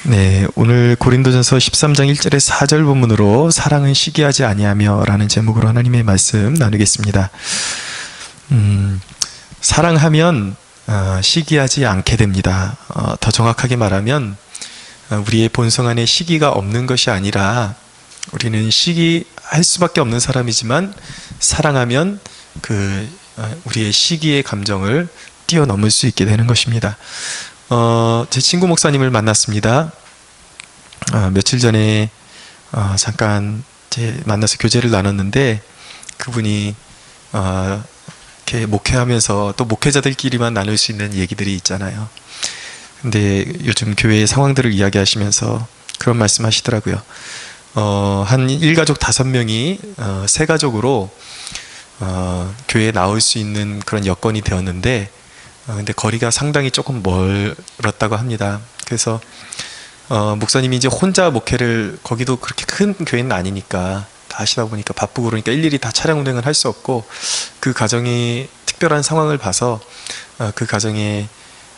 네, 오늘 고린도전서 13장 1절의 4절 본문으로 사랑은 시기하지 아니하며 라는 제목으로 하나님의 말씀 나누겠습니다. 사랑하면 시기하지 않게 됩니다. 더 정확하게 말하면 우리의 본성 안에 시기가 없는 것이 아니라 우리는 시기할 수밖에 없는 사람이지만 사랑하면 우리의 시기의 감정을 뛰어넘을 수 있게 되는 것입니다. 제 친구 목사님을 만났습니다. 며칠 전에 잠깐 만나서 교제를 나눴는데 그분이 이렇게 목회하면서 또 목회자들끼리만 나눌 수 있는 얘기들이 있잖아요. 근데 요즘 교회의 상황들을 이야기하시면서 그런 말씀 하시더라고요. 한 일가족 5명이 세 가족으로 교회에 나올 수 있는 그런 여건이 되었는데 근데 거리가 상당히 조금 멀었다고 합니다. 그래서 목사님이 이제 혼자 목회를, 거기도 그렇게 큰 교회는 아니니까 다 하시다 보니까 바쁘고 그러니까 일일이 다 차량 운행을 할 수 없고 그 가정이 특별한 상황을 봐서 그 가정에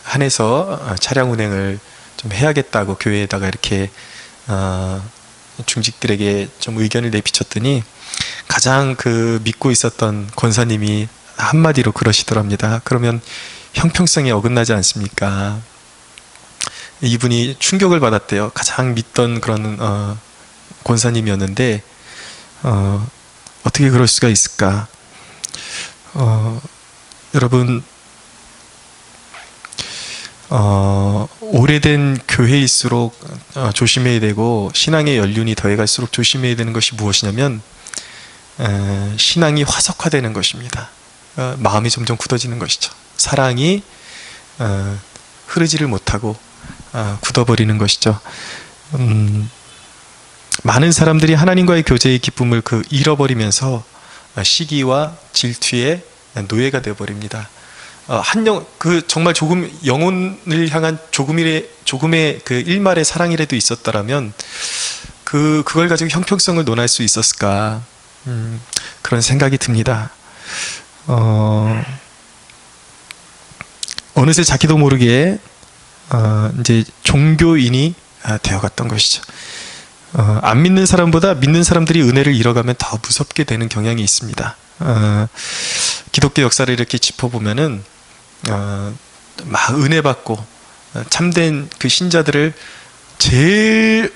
한해서 차량 운행을 좀 해야겠다고 교회에다가 이렇게 중직들에게 좀 의견을 내비쳤더니 가장 믿고 있었던 권사님이 한마디로 그러시더랍니다. 그러면 형평성에 어긋나지 않습니까? 이분이 충격을 받았대요. 가장 믿던 그런 권사님이었는데 어떻게 그럴 수가 있을까? 여러분, 오래된 교회일수록 조심해야 되고 신앙의 연륜이 더해갈수록 조심해야 되는 것이 무엇이냐면 신앙이 화석화되는 것입니다. 마음이 점점 굳어지는 것이죠. 사랑이 흐르지를 못하고 굳어버리는 것이죠. 많은 사람들이 하나님과의 교제의 기쁨을 잃어버리면서 시기와 질투의 노예가 되어버립니다. 정말 조금 영혼을 향한 조금의 일말의 사랑이라도 있었다라면 그걸 가지고 형평성을 논할 수 있었을까? 그런 생각이 듭니다. 어느새 자기도 모르게 이제 종교인이 되어갔던 것이죠. 안 믿는 사람보다 믿는 사람들이 은혜를 잃어가면 더 무섭게 되는 경향이 있습니다. 기독교 역사를 이렇게 짚어보면은 막 은혜 받고 참된 그 신자들을 제일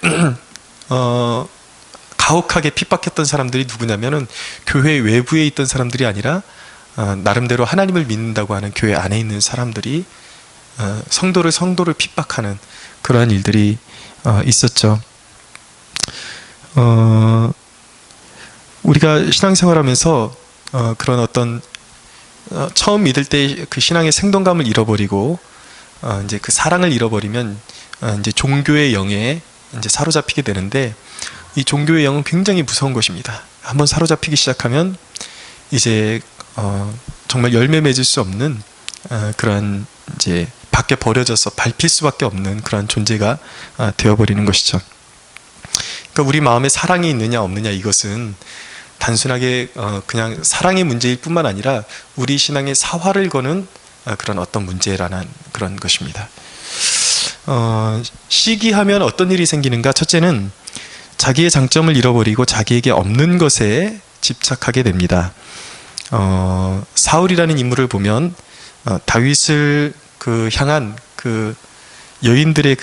가혹하게 핍박했던 사람들이 누구냐면은 교회 외부에 있던 사람들이 아니라 나름대로 하나님을 믿는다고 하는 교회 안에 있는 사람들이 성도를 핍박하는 그러한 일들이 있었죠. 우리가 신앙생활하면서 그런 어떤 처음 믿을 때 그 신앙의 생동감을 잃어버리고 이제 그 사랑을 잃어버리면 이제 종교의 영에 이제 사로잡히게 되는데 이 종교의 영은 굉장히 무서운 것입니다. 한번 사로잡히기 시작하면 이제 정말 열매 맺을 수 없는 그런 이제 밖에 버려져서 밟힐 수밖에 없는 그런 존재가 되어버리는 것이죠. 그러니까 우리 마음에 사랑이 있느냐 없느냐 이것은 단순하게 그냥 사랑의 문제일 뿐만 아니라 우리 신앙의 사활을 거는 그런 어떤 문제라는 그런 것입니다. 시기하면 어떤 일이 생기는가? 첫째는 자기의 장점을 잃어버리고 자기에게 없는 것에 집착하게 됩니다. 사울이라는 인물을 보면 다윗을 향한 여인들의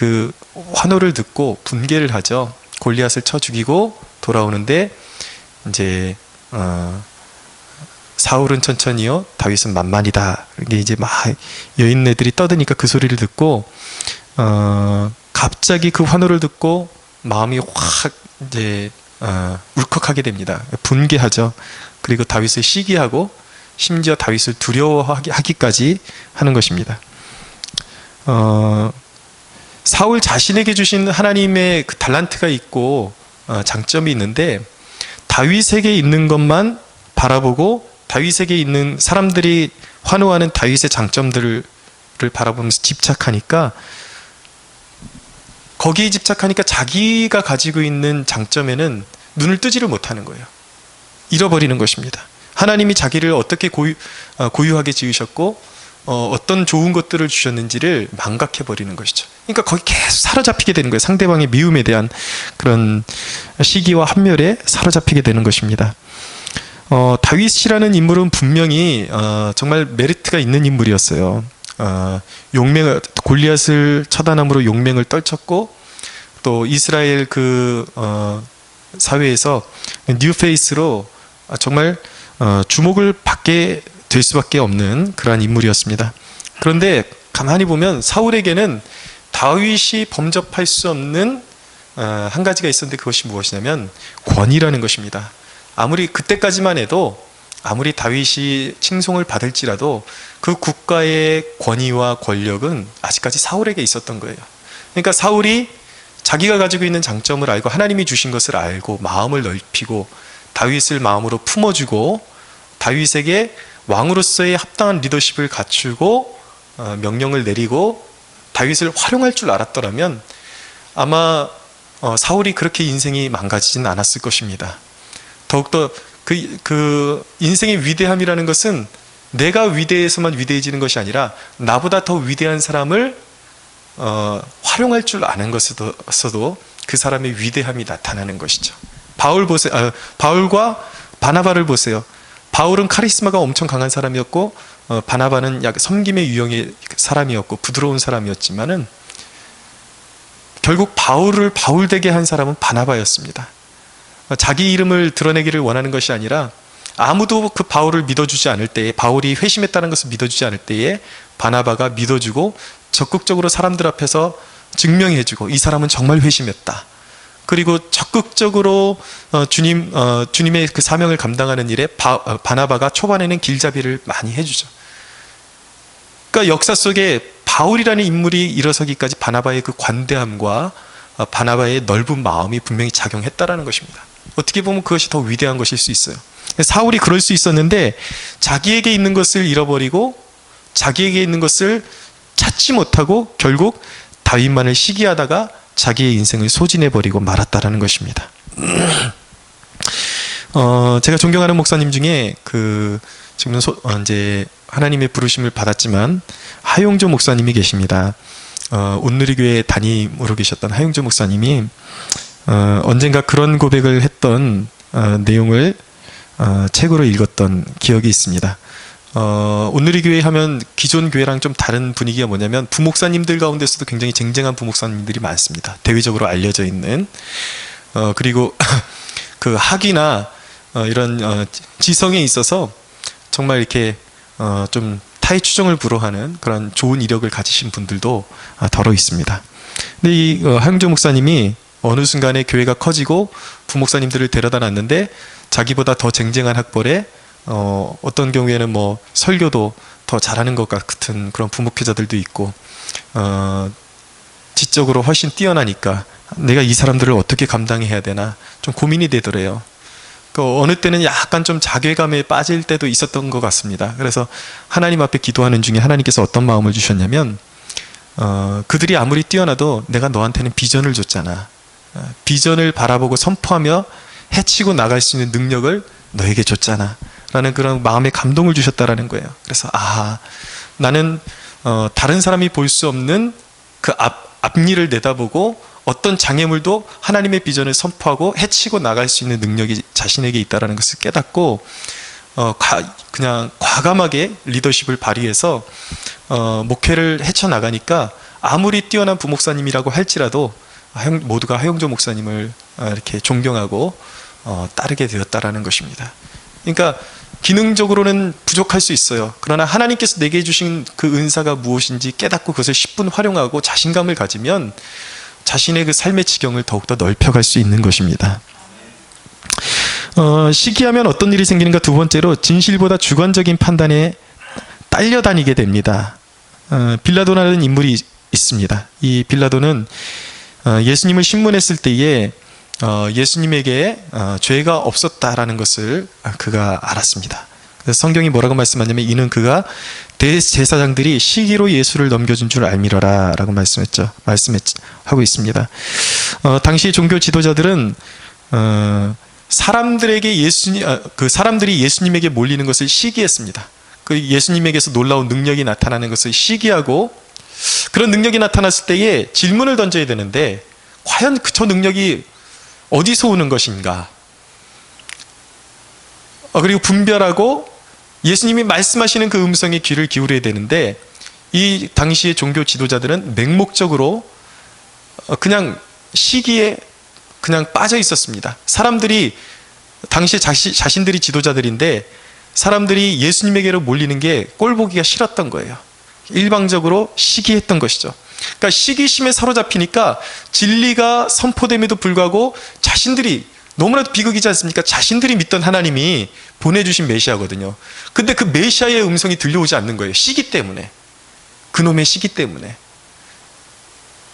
환호를 듣고 분개를 하죠. 골리앗을 쳐 죽이고 돌아오는데 이제 사울은 천천히요, 다윗은 만만이다. 이게 이제 막 여인네들이 떠드니까 그 소리를 듣고 갑자기 그 환호를 듣고 마음이 확 이제 울컥하게 됩니다. 분개하죠. 그리고 다윗을 시기하고 심지어 다윗을 두려워하기까지 하는 것입니다. 사울 자신에게 주신 하나님의 그 달란트가 있고 장점이 있는데 다윗에게 있는 것만 바라보고 다윗에게 있는 사람들이 환호하는 다윗의 장점들을 바라보면서 집착하니까 거기에 집착하니까 자기가 가지고 있는 장점에는 눈을 뜨지를 못하는 거예요. 잃어버리는 것입니다. 하나님이 자기를 어떻게 고유하게 지으셨고 어떤 좋은 것들을 주셨는지를 망각해버리는 것이죠. 그러니까 거기 계속 사로잡히게 되는 거예요. 상대방의 미움에 대한 그런 시기와 환멸에 사로잡히게 되는 것입니다. 다윗이라는 인물은 분명히 정말 메리트가 있는 인물이었어요. 골리앗을 처단함으로 용맹을 떨쳤고, 또 이스라엘 사회에서 뉴페이스로 정말 주목을 받게 될 수밖에 없는 그러한 인물이었습니다. 그런데 가만히 보면 사울에게는 다윗이 범접할 수 없는 한 가지가 있었는데, 그것이 무엇이냐면 권위라는 것입니다. 아무리 그때까지만 해도 아무리 다윗이 칭송을 받을지라도 그 국가의 권위와 권력은 아직까지 사울에게 있었던 거예요. 그러니까 사울이 자기가 가지고 있는 장점을 알고 하나님이 주신 것을 알고 마음을 넓히고 다윗을 마음으로 품어주고 다윗에게 왕으로서의 합당한 리더십을 갖추고 명령을 내리고 다윗을 활용할 줄 알았더라면 아마 사울이 그렇게 인생이 망가지진 않았을 것입니다. 더욱더 그 인생의 위대함이라는 것은 내가 위대해서만 위대해지는 것이 아니라 나보다 더 위대한 사람을 활용할 줄 아는 것에서도 그 사람의 위대함이 나타나는 것이죠. 바울과 바나바를 보세요. 바울은 카리스마가 엄청 강한 사람이었고 바나바는 약 섬김의 유형의 사람이었고 부드러운 사람이었지만은 결국 바울을 바울되게 한 사람은 바나바였습니다. 자기 이름을 드러내기를 원하는 것이 아니라 아무도 그 바울을 믿어주지 않을 때에, 바울이 회심했다는 것을 믿어주지 않을 때에 바나바가 믿어주고 적극적으로 사람들 앞에서 증명해주고 이 사람은 정말 회심했다. 그리고 적극적으로 주님의 그 사명을 감당하는 일에 바나바가 초반에는 길잡이를 많이 해주죠. 그러니까 역사 속에 바울이라는 인물이 일어서기까지 바나바의 그 관대함과 바나바의 넓은 마음이 분명히 작용했다라는 것입니다. 어떻게 보면 그것이 더 위대한 것일 수 있어요. 사울이 그럴 수 있었는데 자기에게 있는 것을 잃어버리고 자기에게 있는 것을 찾지 못하고 결국 다윗만을 시기하다가 자기의 인생을 소진해버리고 말았다라는 것입니다. 제가 존경하는 목사님 중에 지금 이제 하나님의 부르심을 받았지만 하용조 목사님이 계십니다. 온누리교회 담임으로 계셨던 하용조 목사님이 언젠가 그런 고백을 했던 내용을 책으로 읽었던 기억이 있습니다. 온누리교회 하면 기존 교회랑 좀 다른 분위기가 뭐냐면 부목사님들 가운데서도 굉장히 쟁쟁한 부목사님들이 많습니다. 대외적으로 알려져 있는 그리고 그 학위나 이런 지성에 있어서 정말 이렇게 좀 타의 추종을 불허하는 그런 좋은 이력을 가지신 분들도 더러 있습니다. 근데 이 하용조 목사님이 어느 순간에 교회가 커지고 부목사님들을 데려다 놨는데 자기보다 더 쟁쟁한 학벌에 어떤 경우에는 뭐 설교도 더 잘하는 것 같은 그런 부목회자들도 있고 지적으로 훨씬 뛰어나니까 내가 이 사람들을 어떻게 감당해야 되나 좀 고민이 되더래요. 어느 때는 약간 좀 자괴감에 빠질 때도 있었던 것 같습니다. 그래서 하나님 앞에 기도하는 중에 하나님께서 어떤 마음을 주셨냐면 그들이 아무리 뛰어나도 내가 너한테는 비전을 줬잖아. 비전을 바라보고 선포하며 해치고 나갈 수 있는 능력을 너에게 줬잖아 라는 그런 마음의 감동을 주셨다라는 거예요. 그래서 나는 다른 사람이 볼 수 없는 그 앞일을 내다보고 어떤 장애물도 하나님의 비전을 선포하고 해치고 나갈 수 있는 능력이 자신에게 있다는 것을 깨닫고 그냥 과감하게 리더십을 발휘해서 목회를 헤쳐나가니까 아무리 뛰어난 부목사님이라고 할지라도 모두가 하용조 목사님을 이렇게 존경하고 따르게 되었다라는 것입니다. 그러니까 기능적으로는 부족할 수 있어요. 그러나 하나님께서 내게 주신 그 은사가 무엇인지 깨닫고 그것을 10분 활용하고 자신감을 가지면 자신의 그 삶의 지경을 더욱더 넓혀갈 수 있는 것입니다. 시기하면 어떤 일이 생기는가? 두 번째로 진실보다 주관적인 판단에 딸려다니게 됩니다. 빌라도라는 인물이 있습니다. 이 빌라도는 예수님을 신문했을 때에 예수님에게 죄가 없었다라는 것을 그가 알았습니다. 그래서 성경이 뭐라고 말씀하냐면 이는 그가 대제사장들이 시기로 예수를 넘겨준 줄 알미러라 라고 하고 있습니다. 당시 종교 지도자들은 사람들이 예수님에게 몰리는 것을 시기했습니다. 그 예수님에게서 놀라운 능력이 나타나는 것을 시기하고, 그런 능력이 나타났을 때에 질문을 던져야 되는데, 과연 저 능력이 어디서 오는 것인가? 그리고 분별하고 예수님이 말씀하시는 그 음성에 귀를 기울여야 되는데, 이 당시의 종교 지도자들은 맹목적으로 그냥 시기에 그냥 빠져 있었습니다. 사람들이 당시 자신들이 지도자들인데 사람들이 예수님에게로 몰리는 게 꼴보기가 싫었던 거예요. 일방적으로 시기했던 것이죠. 그러니까 시기심에 사로잡히니까 진리가 선포됨에도 불구하고 자신들이, 너무나도 비극이지 않습니까? 자신들이 믿던 하나님이 보내주신 메시아거든요. 근데 그 메시아의 음성이 들려오지 않는 거예요. 시기 때문에. 그놈의 시기 때문에.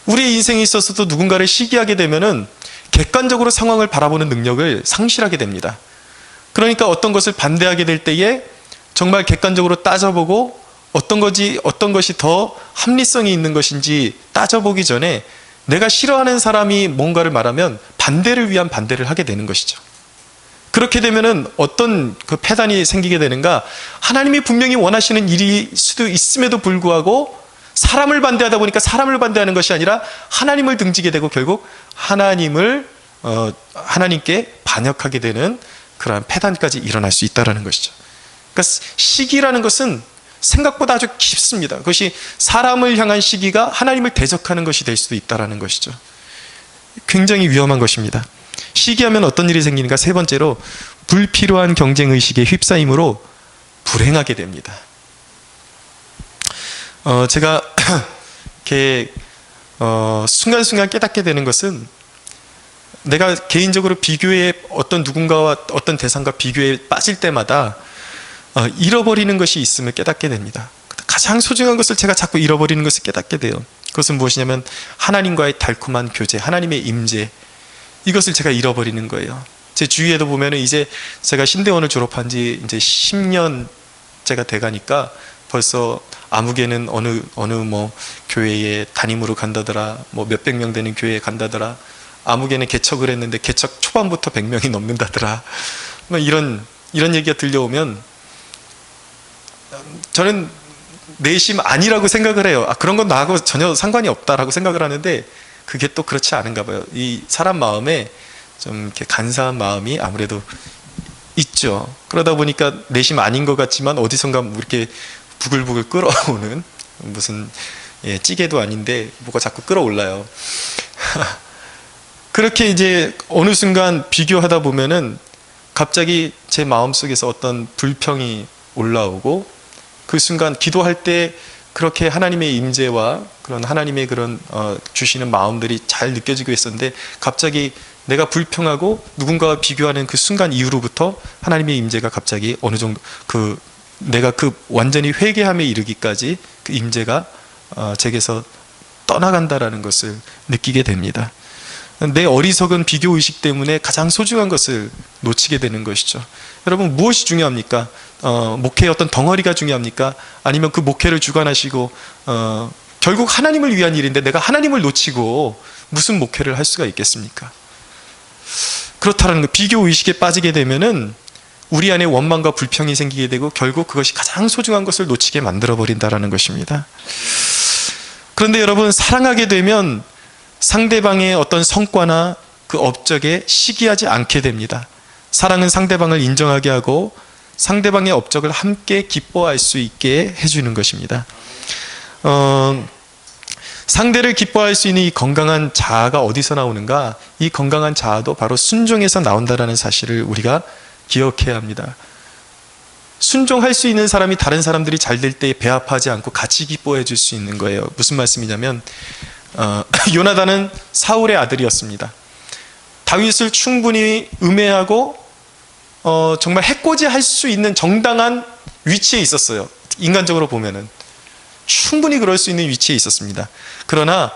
우리의 인생에 있어서도 누군가를 시기하게 되면은 객관적으로 상황을 바라보는 능력을 상실하게 됩니다. 그러니까 어떤 것을 반대하게 될 때에 정말 객관적으로 따져보고 어떤 것이 더 합리성이 있는 것인지 따져보기 전에 내가 싫어하는 사람이 뭔가를 말하면 반대를 위한 반대를 하게 되는 것이죠. 그렇게 되면은 어떤 그 패단이 생기게 되는가? 하나님이 분명히 원하시는 일일 수도 있음에도 불구하고 사람을 반대하다 보니까 사람을 반대하는 것이 아니라 하나님을 등지게 되고 결국 하나님께 반역하게 되는 그러한 패단까지 일어날 수 있다는 것이죠. 그러니까 시기라는 것은 생각보다 아주 깊습니다. 그것이 사람을 향한 시기가 하나님을 대적하는 것이 될 수도 있다는 것이죠. 굉장히 위험한 것입니다. 시기하면 어떤 일이 생기는가? 세 번째로, 불필요한 경쟁의식에 휩싸임으로 불행하게 됩니다. 제가 이렇게 순간순간 깨닫게 되는 것은, 내가 개인적으로 비교에 어떤 누군가와 어떤 대상과 비교에 빠질 때마다 잃어버리는 것이 있음을 깨닫게 됩니다. 가장 소중한 것을 제가 자꾸 잃어버리는 것을 깨닫게 돼요. 그것은 무엇이냐면 하나님과의 달콤한 교제, 하나님의 임재, 이것을 제가 잃어버리는 거예요. 제 주위에도 보면은 이제 제가 신대원을 졸업한 지 이제 10년째가 돼가니까 벌써 아무개는 어느 뭐 교회에 담임으로 간다더라, 뭐 몇백 명 되는 교회에 간다더라, 아무개는 개척을 했는데 개척 초반부터 100명이 넘는다더라, 뭐 이런 얘기가 들려오면 저는 내심 아니라고 생각을 해요. 그런 건 나하고 전혀 상관이 없다라고 생각을 하는데, 그게 또 그렇지 않은가 봐요. 이 사람 마음에 좀 이렇게 간사한 마음이 아무래도 있죠. 그러다 보니까 내심 아닌 것 같지만 어디선가 이렇게 부글부글 끓어오는, 무슨 찌개도 아닌데 뭐가 자꾸 끓어올라요. 그렇게 이제 어느 순간 비교하다 보면은 갑자기 제 마음속에서 어떤 불평이 올라오고, 그 순간 기도할 때 그렇게 하나님의 임재와 그런 하나님의 그런 주시는 마음들이 잘 느껴지고 있었는데, 갑자기 내가 불평하고 누군가와 비교하는 그 순간 이후로부터 하나님의 임재가 갑자기 어느 정도 내가 완전히 회개함에 이르기까지 그 임재가 제게서 떠나간다라는 것을 느끼게 됩니다. 내 어리석은 비교의식 때문에 가장 소중한 것을 놓치게 되는 것이죠. 여러분, 무엇이 중요합니까? 목회의 어떤 덩어리가 중요합니까? 아니면 그 목회를 주관하시고 결국 하나님을 위한 일인데 내가 하나님을 놓치고 무슨 목회를 할 수가 있겠습니까? 그렇다는 거, 비교의식에 빠지게 되면은 우리 안에 원망과 불평이 생기게 되고 결국 그것이 가장 소중한 것을 놓치게 만들어버린다는 것입니다. 그런데 여러분, 사랑하게 되면 상대방의 어떤 성과나 그 업적에 시기하지 않게 됩니다. 사랑은 상대방을 인정하게 하고 상대방의 업적을 함께 기뻐할 수 있게 해주는 것입니다. 상대를 기뻐할 수 있는 이 건강한 자아가 어디서 나오는가? 이 건강한 자아도 바로 순종에서 나온다는 사실을 우리가 기억해야 합니다. 순종할 수 있는 사람이 다른 사람들이 잘 될 때 배아파하지 않고 같이 기뻐해 줄 수 있는 거예요. 무슨 말씀이냐면, 요나단은 사울의 아들이었습니다. 다윗을 충분히 음해하고 정말 해코지할 수 있는 정당한 위치에 있었어요. 인간적으로 보면은 충분히 그럴 수 있는 위치에 있었습니다. 그러나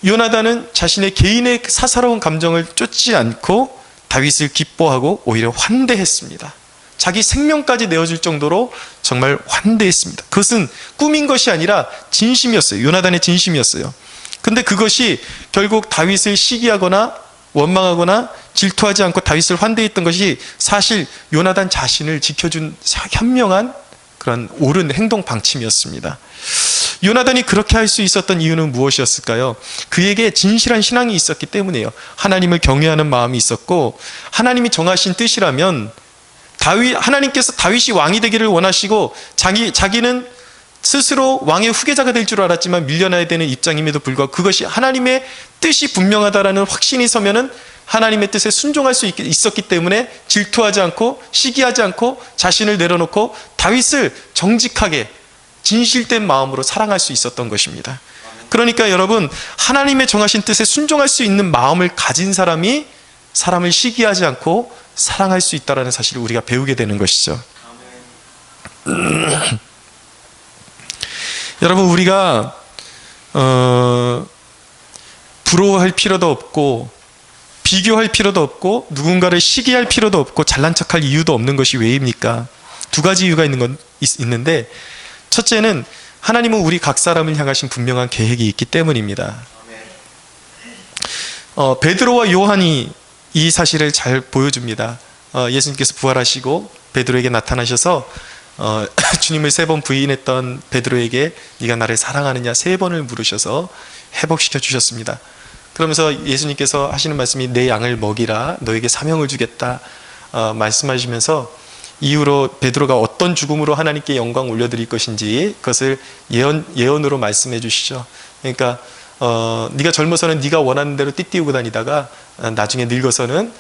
요나단은 자신의 개인의 사사로운 감정을 쫓지 않고 다윗을 기뻐하고 오히려 환대했습니다. 자기 생명까지 내어줄 정도로 정말 환대했습니다. 그것은 꿈인 것이 아니라 진심이었어요. 요나단의 진심이었어요. 근데 그것이 결국 다윗을 시기하거나 원망하거나 질투하지 않고 다윗을 환대했던 것이 사실 요나단 자신을 지켜준 현명한 그런 옳은 행동 방침이었습니다. 요나단이 그렇게 할 수 있었던 이유는 무엇이었을까요? 그에게 진실한 신앙이 있었기 때문이에요. 하나님을 경외하는 마음이 있었고, 하나님이 정하신 뜻이라면 하나님께서 다윗이 왕이 되기를 원하시고 자기는 스스로 왕의 후계자가 될 줄 알았지만 밀려나야 되는 입장임에도 불구하고 그것이 하나님의 뜻이 분명하다라는 확신이 서면은 하나님의 뜻에 순종할 수 있었기 때문에 질투하지 않고 시기하지 않고 자신을 내려놓고 다윗을 정직하게 진실된 마음으로 사랑할 수 있었던 것입니다. 그러니까 여러분, 하나님의 정하신 뜻에 순종할 수 있는 마음을 가진 사람이 사람을 시기하지 않고 사랑할 수 있다는 사실을 우리가 배우게 되는 것이죠. 여러분, 우리가 부러워할 필요도 없고 비교할 필요도 없고 누군가를 시기할 필요도 없고 잘난 척할 이유도 없는 것이 왜입니까? 두 가지 이유가 있는데, 첫째는 하나님은 우리 각 사람을 향하신 분명한 계획이 있기 때문입니다. 베드로와 요한이 이 사실을 잘 보여줍니다. 예수님께서 부활하시고 베드로에게 나타나셔서 주님을 3번 부인했던 베드로에게 네가 나를 사랑하느냐 3번을 물으셔서 회복시켜 주셨습니다. 그러면서 예수님께서 하시는 말씀이 내 양을 먹이라, 너에게 사명을 주겠다 말씀하시면서 이후로 베드로가 어떤 죽음으로 하나님께 영광 올려드릴 것인지 그것을 예언으로 말씀해 주시죠. 그러니까 네가 젊어서는 네가 원하는 대로 띠띠우고 다니다가 나중에 늙어서는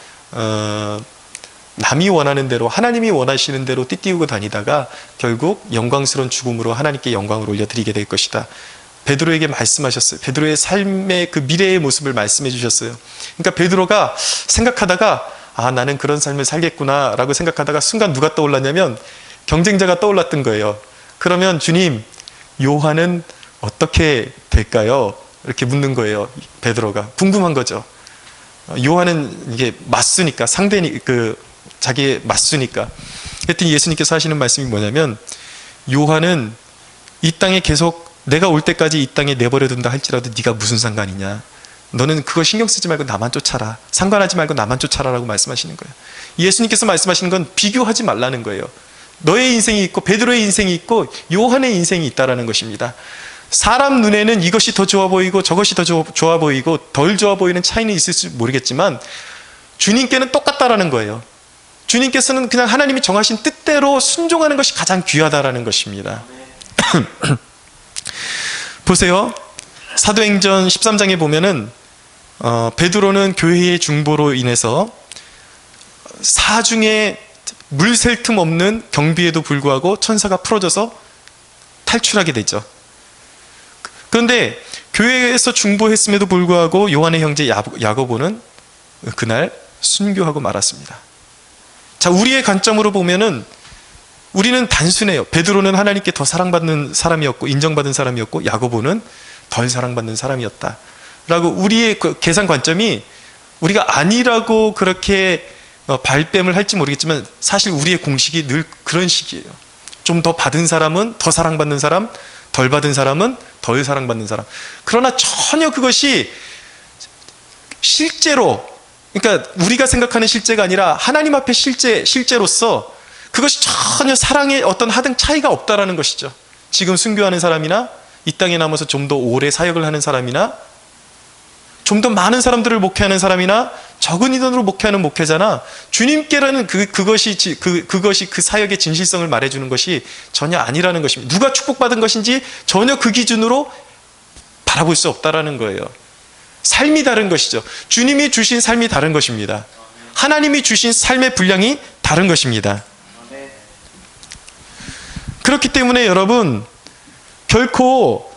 남이 원하는 대로, 하나님이 원하시는 대로 띠띠우고 다니다가 결국 영광스러운 죽음으로 하나님께 영광을 올려드리게 될 것이다. 베드로에게 말씀하셨어요. 베드로의 삶의 그 미래의 모습을 말씀해 주셨어요. 그러니까 베드로가 생각하다가 나는 그런 삶을 살겠구나 라고 생각하다가 순간 누가 떠올랐냐면 경쟁자가 떠올랐던 거예요. 그러면 주님, 요한은 어떻게 될까요? 이렇게 묻는 거예요. 베드로가 궁금한 거죠. 요한은 이게 맞수니까, 자기의 맞수니까. 그랬더니 예수님께서 하시는 말씀이 뭐냐면, 요한은 이 땅에 계속 내가 올 때까지 이 땅에 내버려 둔다 할지라도 네가 무슨 상관이냐, 너는 그거 신경 쓰지 말고 나만 쫓아라, 상관하지 말고 나만 쫓아라 라고 말씀하시는 거예요. 예수님께서 말씀하시는 건 비교하지 말라는 거예요. 너의 인생이 있고 베드로의 인생이 있고 요한의 인생이 있다라는 것입니다. 사람 눈에는 이것이 더 좋아 보이고 저것이 더 좋아 보이고 덜 좋아 보이는 차이는 있을지 모르겠지만 주님께는 똑같다라는 거예요. 주님께서는 그냥 하나님이 정하신 뜻대로 순종하는 것이 가장 귀하다라는 것입니다. 보세요. 사도행전 13장에 보면은 베드로는 교회의 중보로 인해서 사중에 물 셀 틈 없는 경비에도 불구하고 천사가 풀어져서 탈출하게 되죠. 그런데 교회에서 중보했음에도 불구하고 요한의 형제 야고보는 그날 순교하고 말았습니다. 자, 우리의 관점으로 보면은 우리는 단순해요. 베드로는 하나님께 더 사랑받는 사람이었고 인정받은 사람이었고 야고보는 덜 사랑받는 사람이었다 라고 우리의 그 계산 관점이, 우리가 아니라고 그렇게 발뺌을 할지 모르겠지만 사실 우리의 공식이 늘 그런 식이에요. 좀 더 받은 사람은 더 사랑받는 사람, 덜 받은 사람은 덜 사랑받는 사람. 그러나 전혀 그것이 실제로, 그러니까 우리가 생각하는 실제가 아니라 하나님 앞에 실제로서 그것이 전혀 사랑의 어떤 하등 차이가 없다라는 것이죠. 지금 순교하는 사람이나 이 땅에 남아서 좀 더 오래 사역을 하는 사람이나 좀 더 많은 사람들을 목회하는 사람이나 적은 인원으로 목회하는 목회자나 주님께라는 그것이 그 사역의 진실성을 말해주는 것이 전혀 아니라는 것입니다. 누가 축복받은 것인지 전혀 그 기준으로 바라볼 수 없다라는 거예요. 삶이 다른 것이죠. 주님이 주신 삶이 다른 것입니다. 하나님이 주신 삶의 분량이 다른 것입니다. 그렇기 때문에 여러분, 결코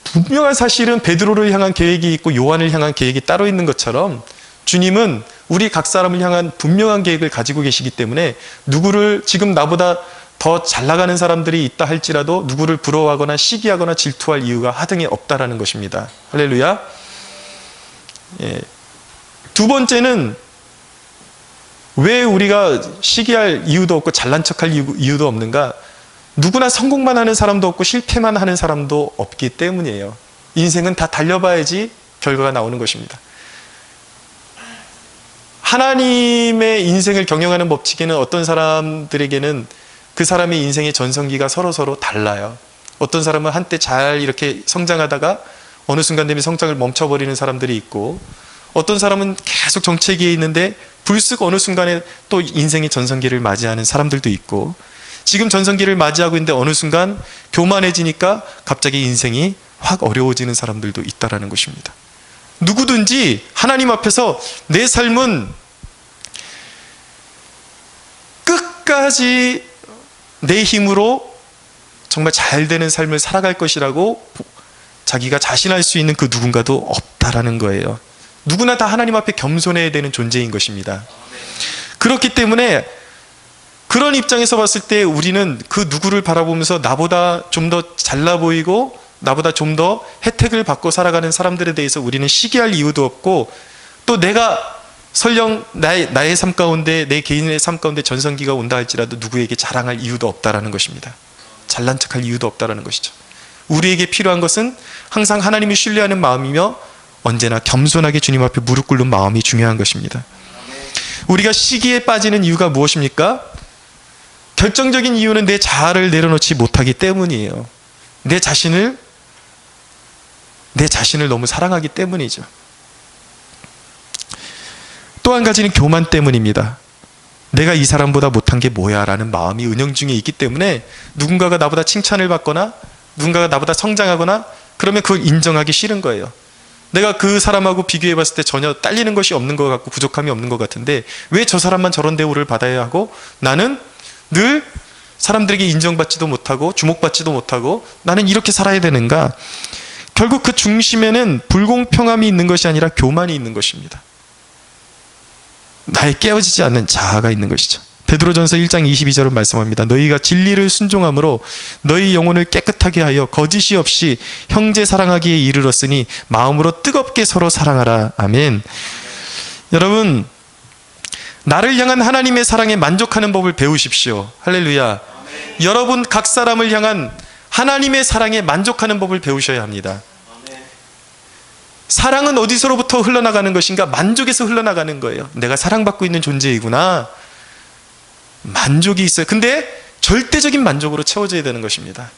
분명한 사실은 베드로를 향한 계획이 있고 요한을 향한 계획이 따로 있는 것처럼 주님은 우리 각 사람을 향한 분명한 계획을 가지고 계시기 때문에 누구를, 지금 나보다 더 잘 나가는 사람들이 있다 할지라도 누구를 부러워하거나 시기하거나 질투할 이유가 하등에 없다라는 것입니다. 할렐루야. 예. 두 번째는 왜 우리가 시기할 이유도 없고 잘난 척할 이유도 없는가? 누구나 성공만 하는 사람도 없고 실패만 하는 사람도 없기 때문이에요. 인생은 다 달려봐야지 결과가 나오는 것입니다. 하나님의 인생을 경영하는 법칙에는 어떤 사람들에게는 그 사람의 인생의 전성기가 서로 달라요. 어떤 사람은 한때 잘 이렇게 성장하다가 어느 순간 되면 성장을 멈춰버리는 사람들이 있고, 어떤 사람은 계속 정체기에 있는데 불쑥 어느 순간에 또 인생의 전성기를 맞이하는 사람들도 있고, 지금 전성기를 맞이하고 있는데 어느 순간 교만해지니까 갑자기 인생이 확 어려워지는 사람들도 있다라는 것입니다. 누구든지 하나님 앞에서 내 삶은 끝까지 내 힘으로 정말 잘 되는 삶을 살아갈 것이라고 자기가 자신할 수 있는 그 누군가도 없다라는 거예요. 누구나 다 하나님 앞에 겸손해야 되는 존재인 것입니다. 그렇기 때문에 그런 입장에서 봤을 때 우리는 그 누구를 바라보면서 나보다 좀 더 잘나 보이고 나보다 좀 더 혜택을 받고 살아가는 사람들에 대해서 우리는 시기할 이유도 없고, 또 내가 설령 나의 삶 가운데, 내 개인의 삶 가운데 전성기가 온다 할지라도 누구에게 자랑할 이유도 없다라는 것입니다. 잘난 척할 이유도 없다라는 것이죠. 우리에게 필요한 것은 항상 하나님을 신뢰하는 마음이며 언제나 겸손하게 주님 앞에 무릎 꿇는 마음이 중요한 것입니다. 우리가 시기에 빠지는 이유가 무엇입니까? 결정적인 이유는 내 자아를 내려놓지 못하기 때문이에요. 내 자신을 너무 사랑하기 때문이죠. 또 한 가지는 교만 때문입니다. 내가 이 사람보다 못한 게 뭐야 라는 마음이 은연중에 있기 때문에 누군가가 나보다 칭찬을 받거나 누군가가 나보다 성장하거나 그러면 그걸 인정하기 싫은 거예요. 내가 그 사람하고 비교해 봤을 때 전혀 딸리는 것이 없는 것 같고 부족함이 없는 것 같은데 왜 저 사람만 저런 대우를 받아야 하고 나는 늘 사람들에게 인정받지도 못하고 주목받지도 못하고 나는 이렇게 살아야 되는가? 결국 그 중심에는 불공평함이 있는 것이 아니라 교만이 있는 것입니다. 나의 깨어지지 않는 자아가 있는 것이죠. 베드로전서 1장 22절은 말씀합니다. 너희가 진리를 순종함으로 너희 영혼을 깨끗하게 하여 거짓이 없이 형제 사랑하기에 이르렀으니 마음으로 뜨겁게 서로 사랑하라. 아멘. 여러분, 나를 향한 하나님의 사랑에 만족하는 법을 배우십시오. 할렐루야. 아멘. 여러분 각 사람을 향한 하나님의 사랑에 만족하는 법을 배우셔야 합니다. 아멘. 사랑은 어디서로부터 흘러나가는 것인가? 만족에서 흘러나가는 거예요. 내가 사랑받고 있는 존재이구나. 만족이 있어요. 근데 절대적인 만족으로 채워져야 되는 것입니다.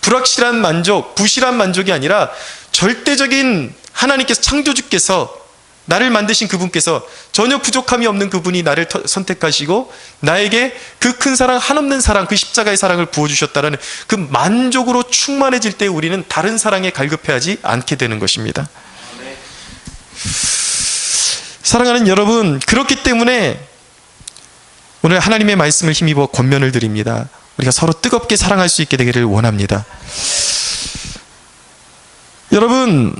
불확실한 만족, 부실한 만족이 아니라 절대적인 하나님께서, 창조주께서, 나를 만드신 그분께서, 전혀 부족함이 없는 그분이 나를 선택하시고 나에게 그 큰 사랑, 한없는 사랑, 그 십자가의 사랑을 부어주셨다는 그 만족으로 충만해질 때 우리는 다른 사랑에 갈급해하지 않게 되는 것입니다. 사랑하는 여러분, 그렇기 때문에 오늘 하나님의 말씀을 힘입어 권면을 드립니다. 우리가 서로 뜨겁게 사랑할 수 있게 되기를 원합니다. 여러분,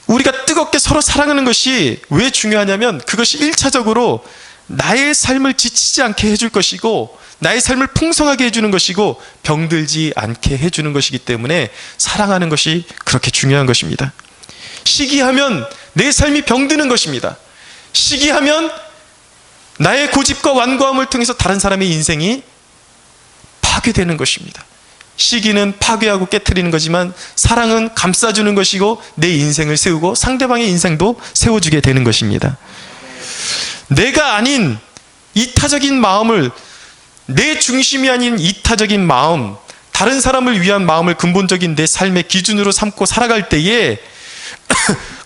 우리가 뜨겁게 서로 사랑하는 것이 왜 중요하냐면 그것이 1차적으로 나의 삶을 지치지 않게 해줄 것이고 나의 삶을 풍성하게 해주는 것이고 병들지 않게 해주는 것이기 때문에 사랑하는 것이 그렇게 중요한 것입니다. 시기하면 내 삶이 병드는 것입니다. 시기하면 나의 고집과 완고함을 통해서 다른 사람의 인생이 파괴되는 것입니다. 시기는 파괴하고 깨트리는 거지만 사랑은 감싸주는 것이고 내 인생을 세우고 상대방의 인생도 세워주게 되는 것입니다. 내가 아닌 이타적인 마음을, 내 중심이 아닌 이타적인 마음, 다른 사람을 위한 마음을 근본적인 내 삶의 기준으로 삼고 살아갈 때에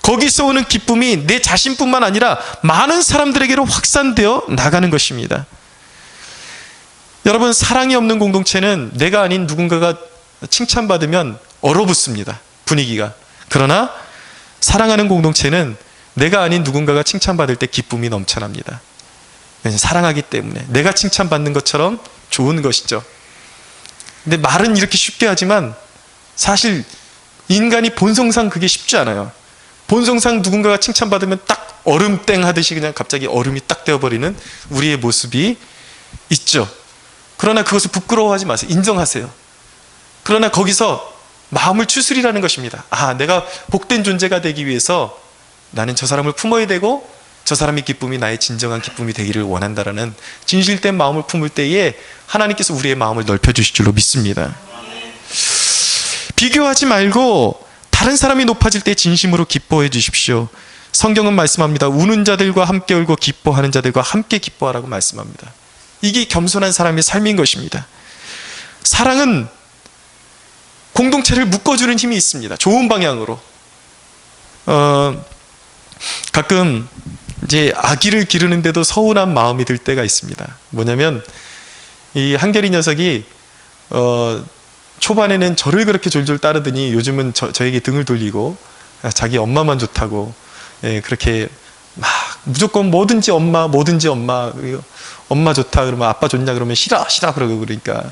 거기서 오는 기쁨이 내 자신뿐만 아니라 많은 사람들에게로 확산되어 나가는 것입니다. 여러분, 사랑이 없는 공동체는 내가 아닌 누군가가 칭찬받으면 얼어붙습니다. 분위기가. 그러나 사랑하는 공동체는 내가 아닌 누군가가 칭찬받을 때 기쁨이 넘쳐납니다. 사랑하기 때문에 내가 칭찬받는 것처럼 좋은 것이죠. 근데 말은 이렇게 쉽게 하지만 사실 인간이 본성상 그게 쉽지 않아요. 본성상 누군가가 칭찬받으면 딱 얼음땡 하듯이 그냥 갑자기 얼음이 딱 되어버리는 우리의 모습이 있죠. 그러나 그것을 부끄러워하지 마세요. 인정하세요. 그러나 거기서 마음을 추스리라는 것입니다. 아, 내가 복된 존재가 되기 위해서 나는 저 사람을 품어야 되고 저 사람의 기쁨이 나의 진정한 기쁨이 되기를 원한다라는 진실된 마음을 품을 때에 하나님께서 우리의 마음을 넓혀주실 줄로 믿습니다. 비교하지 말고 다른 사람이 높아질 때 진심으로 기뻐해 주십시오. 성경은 말씀합니다. 우는 자들과 함께 울고 기뻐하는 자들과 함께 기뻐하라고 말씀합니다. 이게 겸손한 사람의 삶인 것입니다. 사랑은 공동체를 묶어주는 힘이 있습니다. 좋은 방향으로. 가끔 이제 아기를 기르는데도 서운한 마음이 들 때가 있습니다. 뭐냐면 이 한결이 녀석이 초반에는 저를 그렇게 졸졸 따르더니 요즘은 저에게 등을 돌리고 자기 엄마만 좋다고, 예, 그렇게 막 무조건 뭐든지 엄마, 뭐든지 엄마, 엄마 좋다 그러면 아빠 좋냐 그러면 싫어 싫어 그러고, 그러니까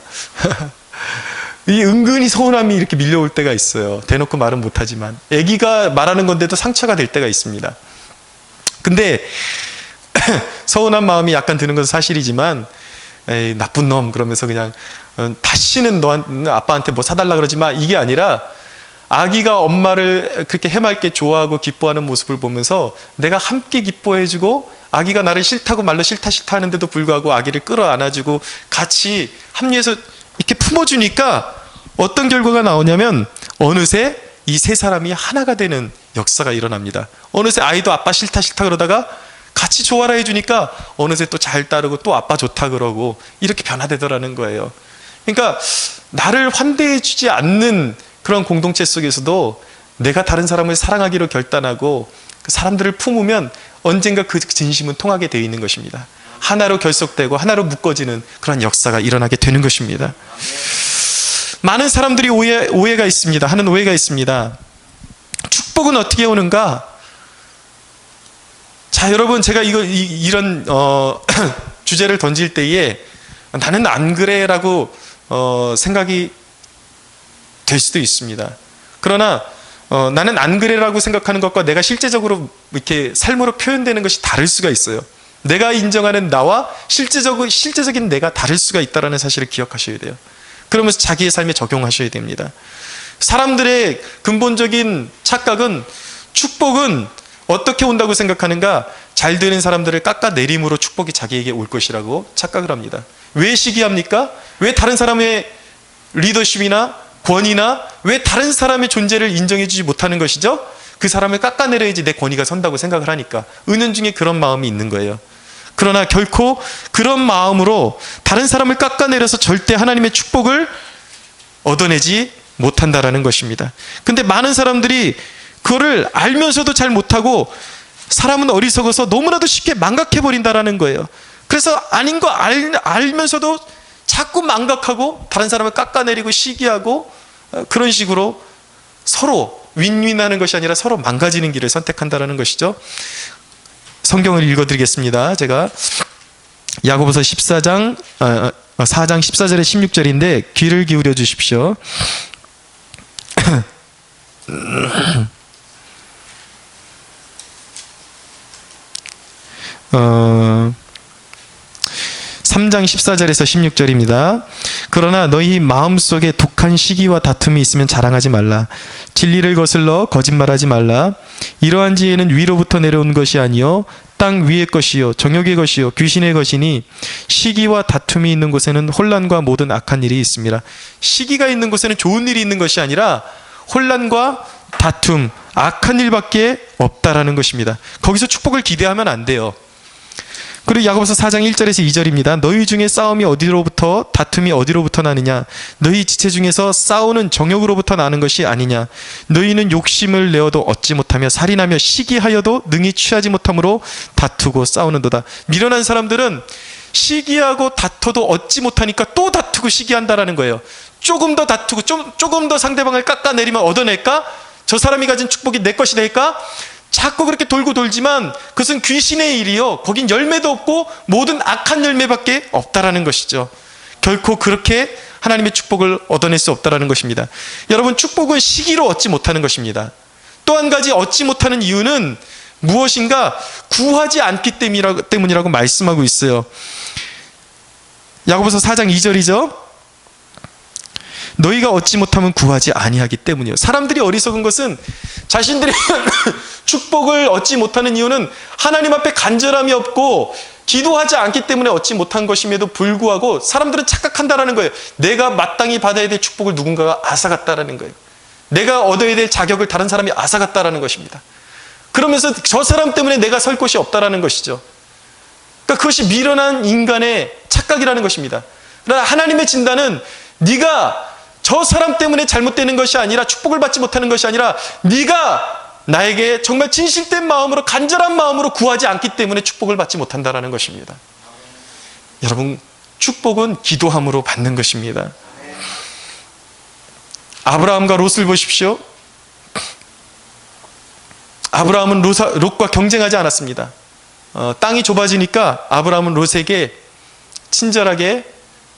이 은근히 서운함이 이렇게 밀려올 때가 있어요. 대놓고 말은 못하지만 아기가 말하는 건데도 상처가 될 때가 있습니다. 근데 서운한 마음이 약간 드는 건 사실이지만, 에이, 나쁜 놈 그러면서 그냥 다시는 아빠한테 뭐 사달라 그러지 마, 이게 아니라 아기가 엄마를 그렇게 해맑게 좋아하고 기뻐하는 모습을 보면서 내가 함께 기뻐해주고, 아기가 나를 싫다고 말로 싫다 싫다 하는데도 불구하고 아기를 끌어안아주고 같이 합류해서 이렇게 품어주니까 어떤 결과가 나오냐면 어느새 이 세 사람이 하나가 되는 역사가 일어납니다. 어느새 아이도 아빠 싫다 싫다 그러다가 같이 좋아라 해주니까 어느새 또 잘 따르고 또 아빠 좋다 그러고 이렇게 변화되더라는 거예요. 그러니까 나를 환대해 주지 않는 그런 공동체 속에서도 내가 다른 사람을 사랑하기로 결단하고 그 사람들을 품으면 언젠가 그 진심은 통하게 되어 있는 것입니다. 하나로 결속되고 하나로 묶어지는 그런 역사가 일어나게 되는 것입니다. 많은 사람들이 오해가 있습니다. 하는 오해가 있습니다. 축복은 어떻게 오는가? 자, 여러분, 제가 이런 주제를 던질 때에 나는 안 그래라고 생각이 될 수도 있습니다. 그러나 나는 안 그래라고 생각하는 것과 내가 실제적으로 이렇게 삶으로 표현되는 것이 다를 수가 있어요. 내가 인정하는 나와 실제적인 내가 다를 수가 있다는 사실을 기억하셔야 돼요. 그러면서 자기의 삶에 적용하셔야 됩니다. 사람들의 근본적인 착각은 축복은 어떻게 온다고 생각하는가? 잘 되는 사람들을 깎아내림으로 축복이 자기에게 올 것이라고 착각을 합니다. 왜 시기합니까? 왜 다른 사람의 리더십이나 권위나 왜 다른 사람의 존재를 인정해 주지 못하는 것이죠? 그 사람을 깎아내려야지 내 권위가 선다고 생각을 하니까. 은연중에 그런 마음이 있는 거예요. 그러나 결코 그런 마음으로 다른 사람을 깎아내려서 절대 하나님의 축복을 얻어내지 못한다라는 것입니다. 근데 많은 사람들이 그거를 알면서도 잘 못하고 사람은 어리석어서 너무나도 쉽게 망각해버린다라는 거예요. 그래서 아닌 거 알면서도 자꾸 망각하고 다른 사람을 깎아내리고 시기하고 그런 식으로 서로 윈윈하는 것이 아니라 서로 망가지는 길을 선택한다는 것이죠. 성경을 읽어드리겠습니다. 제가 야고보서 4장 14절에 16절인데 귀를 기울여 주십시오. 3장 14절에서 16절입니다. 그러나 너희 마음속에 독한 시기와 다툼이 있으면 자랑하지 말라. 진리를 거슬러 거짓말하지 말라. 이러한 지혜는 위로부터 내려온 것이 아니요 땅 위의 것이요 정욕의 것이요 귀신의 것이니 시기와 다툼이 있는 곳에는 혼란과 모든 악한 일이 있습니다. 시기가 있는 곳에는 좋은 일이 있는 것이 아니라 혼란과 다툼, 악한 일밖에 없다라는 것입니다. 거기서 축복을 기대하면 안 돼요. 그리고 야고보서 4장 1절에서 2절입니다. 너희 중에 싸움이 어디로부터 다툼이 어디로부터 나느냐? 너희 지체 중에서 싸우는 정욕으로부터 나는 것이 아니냐? 너희는 욕심을 내어도 얻지 못하며 살인하며 시기하여도 능히 취하지 못함으로 다투고 싸우는도다. 미련한 사람들은 시기하고 다퉈도 얻지 못하니까 또 다투고 시기한다라는 거예요. 조금 더 다투고 조금 더 상대방을 깎아내리면 얻어낼까? 저 사람이 가진 축복이 내 것이 될까? 자꾸 그렇게 돌고 돌지만 그것은 귀신의 일이요. 거긴 열매도 없고 모든 악한 열매밖에 없다라는 것이죠. 결코 그렇게 하나님의 축복을 얻어낼 수 없다라는 것입니다. 여러분, 축복은 시기로 얻지 못하는 것입니다. 또 한 가지 얻지 못하는 이유는 무엇인가? 구하지 않기 때문이라고 말씀하고 있어요. 야고보서 4장 2절이죠. 너희가 얻지 못하면 구하지 아니하기 때문이요. 사람들이 어리석은 것은 자신들이 축복을 얻지 못하는 이유는 하나님 앞에 간절함이 없고 기도하지 않기 때문에 얻지 못한 것임에도 불구하고 사람들은 착각한다라는 거예요. 내가 마땅히 받아야 될 축복을 누군가가 앗아갔다라는 거예요. 내가 얻어야 될 자격을 다른 사람이 앗아갔다라는 것입니다. 그러면서 저 사람 때문에 내가 설 곳이 없다라는 것이죠. 그러니까 그것이 미련한 인간의 착각 착각이라는 것입니다. 그러나 하나님의 진단은 네가 저 사람 때문에 잘못되는 것이 아니라, 축복을 받지 못하는 것이 아니라, 네가 나에게 정말 진실된 마음으로, 간절한 마음으로 구하지 않기 때문에 축복을 받지 못한다는 것입니다. 여러분, 축복은 기도함으로 받는 것입니다. 아브라함과 롯을 보십시오. 아브라함은 롯과 경쟁하지 않았습니다. 땅이 좁아지니까 아브라함은 롯에게 친절하게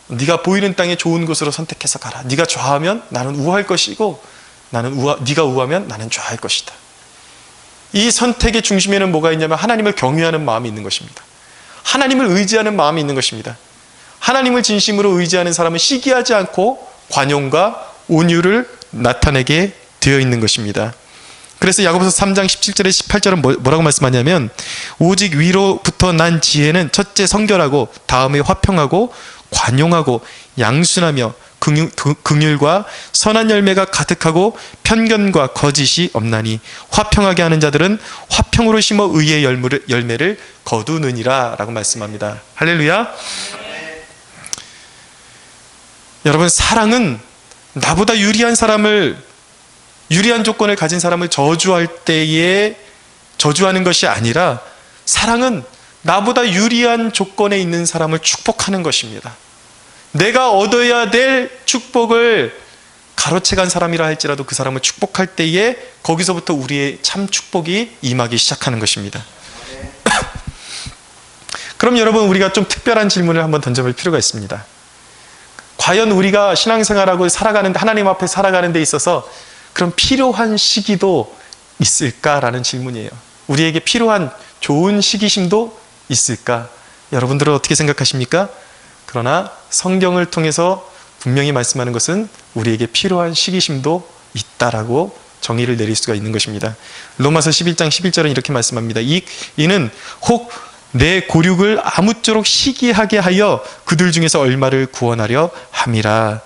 네가 보이는 땅에 좋은 곳으로 선택해서 가라. 네가 좌하면 나는 우할 것이고, 네가 우하면 나는 좌할 것이다. 이 선택의 중심에는 뭐가 있냐면 하나님을 경외하는 마음이 있는 것입니다. 하나님을 의지하는 마음이 있는 것입니다. 하나님을 진심으로 의지하는 사람은 시기하지 않고 관용과 온유를 나타내게 되어 있는 것입니다. 그래서 야고보서 3장 17절에 18절은 뭐라고 말씀하냐면, 오직 위로부터 난 지혜는 첫째 성결하고, 다음에 화평하고, 관용하고, 양순하며, 긍휼과 선한 열매가 가득하고, 편견과 거짓이 없나니 화평하게 하는 자들은 화평으로 심어 의의 열매를 거두느니라 라고 말씀합니다. 할렐루야. 여러분, 사랑은 나보다 유리한 조건을 가진 사람을 저주할 때에 저주하는 것이 아니라, 사랑은 나보다 유리한 조건에 있는 사람을 축복하는 것입니다. 내가 얻어야 될 축복을 가로채간 사람이라 할지라도 그 사람을 축복할 때에 거기서부터 우리의 참 축복이 임하기 시작하는 것입니다. 그럼 여러분, 우리가 좀 특별한 질문을 한번 던져볼 필요가 있습니다. 과연 우리가 신앙생활하고 살아가는데, 하나님 앞에 살아가는 데 있어서 그런 필요한 시기도 있을까라는 질문이에요. 우리에게 필요한 좋은 시기심도 있을까? 여러분들은 어떻게 생각하십니까? 그러나 성경을 통해서 분명히 말씀하는 것은 우리에게 필요한 시기심도 있다라고 정의를 내릴 수가 있는 것입니다. 로마서 11장 11절은 이렇게 말씀합니다. 이는 혹 내 고륙을 아무쪼록 시기하게 하여 그들 중에서 얼마를 구원하려 함이라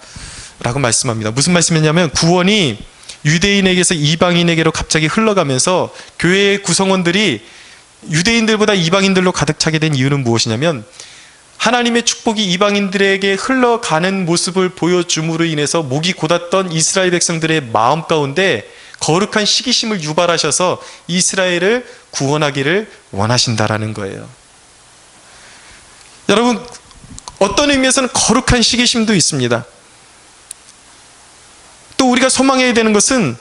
라고 말씀합니다. 무슨 말씀이냐면, 구원이 유대인에게서 이방인에게로 갑자기 흘러가면서 교회의 구성원들이 유대인들보다 이방인들로 가득 차게 된 이유는 무엇이냐면, 하나님의 축복이 이방인들에게 흘러가는 모습을 보여줌으로 인해서 목이 곧았던 이스라엘 백성들의 마음 가운데 거룩한 시기심을 유발하셔서 이스라엘을 구원하기를 원하신다라는 거예요. 여러분, 어떤 의미에서는 거룩한 시기심도 있습니다. 또 우리가 소망해야 되는 것은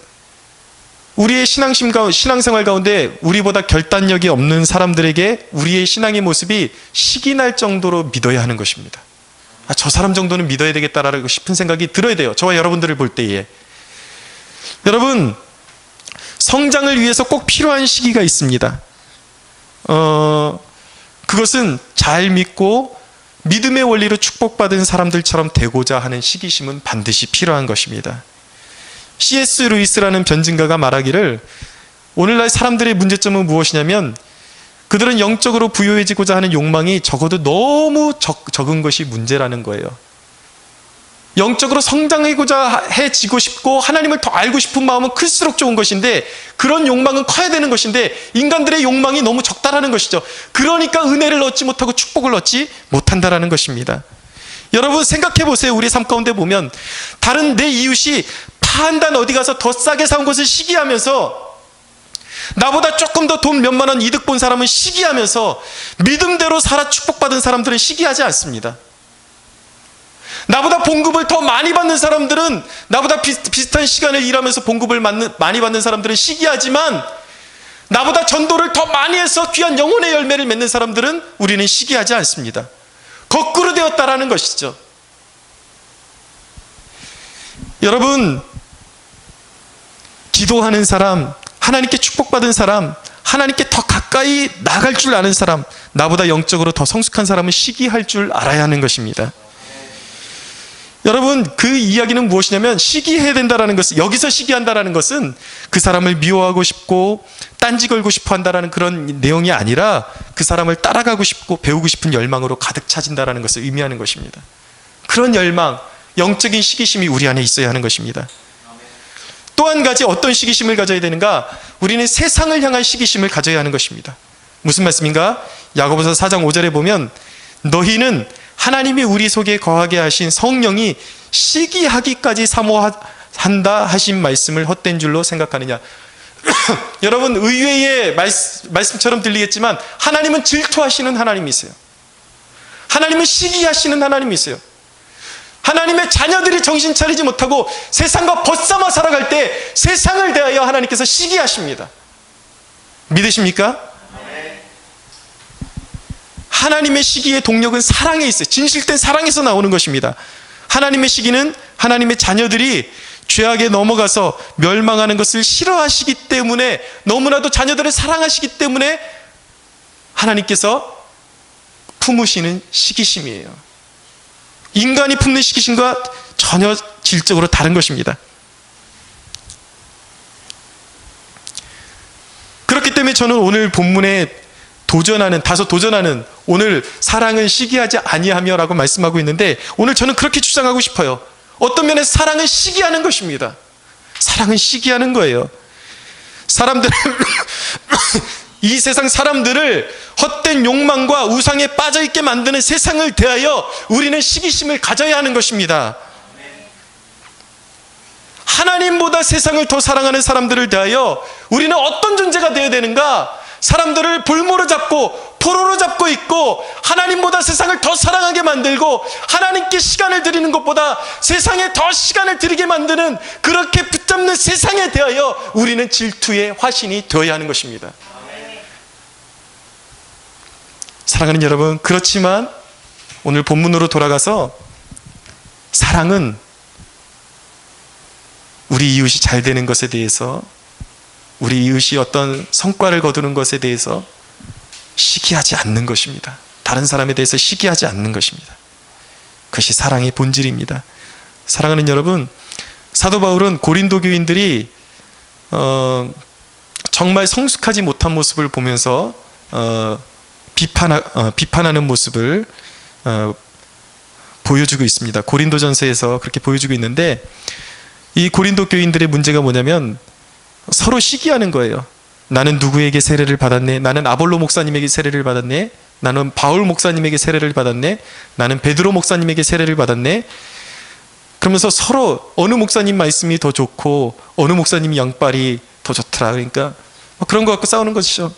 우리의 신앙생활 가운데 우리보다 결단력이 없는 사람들에게 우리의 신앙의 모습이 시기 날 정도로 믿어야 하는 것입니다. 저 사람 정도는 믿어야 되겠다라고 싶은 생각이 들어야 돼요. 저와 여러분들을 볼 때에. 여러분, 성장을 위해서 꼭 필요한 시기가 있습니다. 그것은 잘 믿고 믿음의 원리로 축복받은 사람들처럼 되고자 하는 시기심은 반드시 필요한 것입니다. C.S. 루이스라는 변증가가 말하기를, 오늘날 사람들의 문제점은 무엇이냐면 그들은 영적으로 부유해지고자 하는 욕망이 적어도 너무 적은 것이 문제라는 거예요. 영적으로 성장하고자 해지고 싶고 하나님을 더 알고 싶은 마음은 클수록 좋은 것인데, 그런 욕망은 커야 되는 것인데 인간들의 욕망이 너무 적다라는 것이죠. 그러니까 은혜를 얻지 못하고 축복을 얻지 못한다라는 것입니다. 여러분, 생각해 보세요. 우리 삶 가운데 보면 다른 내 이웃이 한단 어디 가서 더 싸게 사온 것을 시기하면서, 나보다 조금 더 돈 몇만 원 이득 본 사람은 시기하면서, 믿음대로 살아 축복받은 사람들은 시기하지 않습니다. 나보다 봉급을 더 많이 받는 사람들은, 나보다 비슷한 시간을 일하면서 봉급을 많이 받는 사람들은 시기하지만, 나보다 전도를 더 많이 해서 귀한 영혼의 열매를 맺는 사람들은 우리는 시기하지 않습니다. 거꾸로 되었다라는 것이죠. 여러분, 기도하는 사람, 하나님께 축복받은 사람, 하나님께 더 가까이 나갈 줄 아는 사람, 나보다 영적으로 더 성숙한 사람은 시기할 줄 알아야 하는 것입니다. 여러분, 그 이야기는 무엇이냐면, 시기해야 된다는 것은, 여기서 시기한다는 것은 그 사람을 미워하고 싶고 딴지 걸고 싶어 한다는 그런 내용이 아니라, 그 사람을 따라가고 싶고 배우고 싶은 열망으로 가득 차진다는 것을 의미하는 것입니다. 그런 열망, 영적인 시기심이 우리 안에 있어야 하는 것입니다. 또 한 가지 어떤 시기심을 가져야 되는가? 우리는 세상을 향한 시기심을 가져야 하는 것입니다. 무슨 말씀인가? 야고보서 4장 5절에 보면, 너희는 하나님이 우리 속에 거하게 하신 성령이 시기하기까지 사모한다 하신 말씀을 헛된 줄로 생각하느냐. 여러분, 의외의 말씀처럼 들리겠지만 하나님은 질투하시는 하나님이세요. 하나님은 시기하시는 하나님이세요. 하나님의 자녀들이 정신 차리지 못하고 세상과 벗삼아 살아갈 때 세상을 대하여 하나님께서 시기하십니다. 믿으십니까? 하나님의 시기의 동력은 사랑에 있어요. 진실된 사랑에서 나오는 것입니다. 하나님의 시기는 하나님의 자녀들이 죄악에 넘어가서 멸망하는 것을 싫어하시기 때문에, 너무나도 자녀들을 사랑하시기 때문에 하나님께서 품으시는 시기심이에요. 인간이 품는 시기심과 전혀 질적으로 다른 것입니다. 그렇기 때문에 저는 오늘 본문에 다소 도전하는 오늘 사랑은 시기하지 아니하며 라고 말씀하고 있는데, 오늘 저는 그렇게 주장하고 싶어요. 어떤 면에서 사랑은 시기하는 것입니다. 사랑은 시기하는 거예요. 사람들을 이 세상 사람들을 헛된 욕망과 우상에 빠져있게 만드는 세상을 대하여 우리는 시기심을 가져야 하는 것입니다. 하나님보다 세상을 더 사랑하는 사람들을 대하여 우리는 어떤 존재가 되어야 되는가? 사람들을 볼모로 잡고 포로로 잡고 있고 하나님보다 세상을 더 사랑하게 만들고 하나님께 시간을 드리는 것보다 세상에 더 시간을 드리게 만드는, 그렇게 붙잡는 세상에 대하여 우리는 질투의 화신이 되어야 하는 것입니다. 사랑하는 여러분, 그렇지만 오늘 본문으로 돌아가서 사랑은 우리 이웃이 잘 되는 것에 대해서, 우리 이웃이 어떤 성과를 거두는 것에 대해서 시기하지 않는 것입니다. 다른 사람에 대해서 시기하지 않는 것입니다. 그것이 사랑의 본질입니다. 사랑하는 여러분, 사도 바울은 고린도 교인들이 정말 성숙하지 못한 모습을 보면서 비판하는 모습을 보여주고 있습니다. 고린도전서에서 그렇게 보여주고 있는데, 이 고린도 교인들의 문제가 뭐냐면 서로 시기하는 거예요. 나는 누구에게 세례를 받았네? 나는 아볼로 목사님에게 세례를 받았네? 나는 바울 목사님에게 세례를 받았네? 나는 베드로 목사님에게 세례를 받았네? 그러면서 서로 어느 목사님 말씀이 더 좋고 어느 목사님 양빨이 더 좋더라. 그러니까 그런 거 갖고 싸우는 것이죠.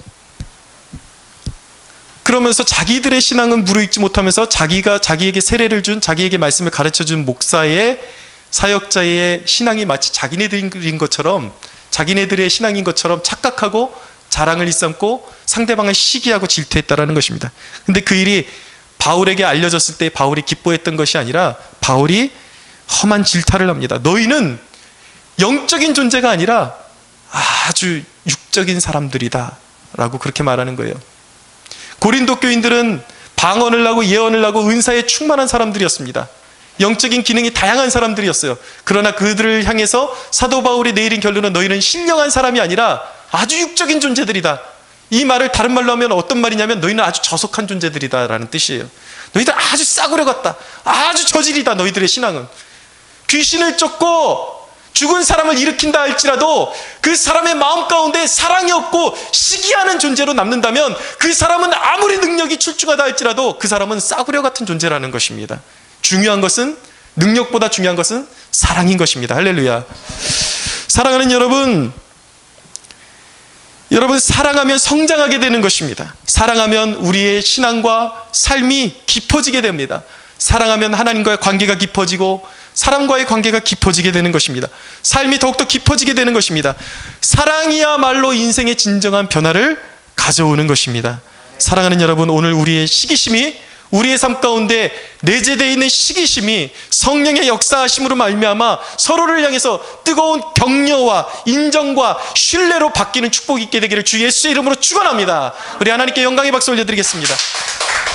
그러면서 자기들의 신앙은 무르익지 못하면서 자기에게 세례를 준, 자기에게 말씀을 가르쳐준 목사의, 사역자의 신앙이 마치 자기네들인 것처럼, 자기네들의 신앙인 것처럼 착각하고 자랑을 일삼고 상대방을 시기하고 질투했다라는 것입니다. 근데 그 일이 바울에게 알려졌을 때 바울이 기뻐했던 것이 아니라 바울이 험한 질타를 합니다. 너희는 영적인 존재가 아니라 아주 육적인 사람들이다 라고 그렇게 말하는 거예요. 고린도 교인들은 방언을 하고 예언을 하고 은사에 충만한 사람들이었습니다. 영적인 기능이 다양한 사람들이었어요. 그러나 그들을 향해서 사도 바울이 내린 결론은 너희는 신령한 사람이 아니라 아주 육적인 존재들이다. 이 말을 다른 말로 하면 어떤 말이냐면 너희는 아주 저속한 존재들이다 라는 뜻이에요. 너희들 아주 싸구려 같다. 아주 저질이다. 너희들의 신앙은. 귀신을 쫓고 죽은 사람을 일으킨다 할지라도 그 사람의 마음 가운데 사랑이 없고 시기하는 존재로 남는다면 그 사람은 아무리 능력이 출중하다 할지라도 그 사람은 싸구려 같은 존재라는 것입니다. 중요한 것은, 능력보다 중요한 것은 사랑인 것입니다. 할렐루야. 사랑하는 여러분, 사랑하면 성장하게 되는 것입니다. 사랑하면 우리의 신앙과 삶이 깊어지게 됩니다. 사랑하면 하나님과의 관계가 깊어지고 사람과의 관계가 깊어지게 되는 것입니다. 삶이 더욱더 깊어지게 되는 것입니다. 사랑이야말로 인생의 진정한 변화를 가져오는 것입니다. 사랑하는 여러분, 오늘 우리의 시기심이, 우리의 삶 가운데 내재되어 있는 시기심이 성령의 역사하심으로 말미암아 서로를 향해서 뜨거운 격려와 인정과 신뢰로 바뀌는 축복이 있게 되기를 주 예수의 이름으로 축원합니다. 우리 하나님께 영광의 박수 올려드리겠습니다.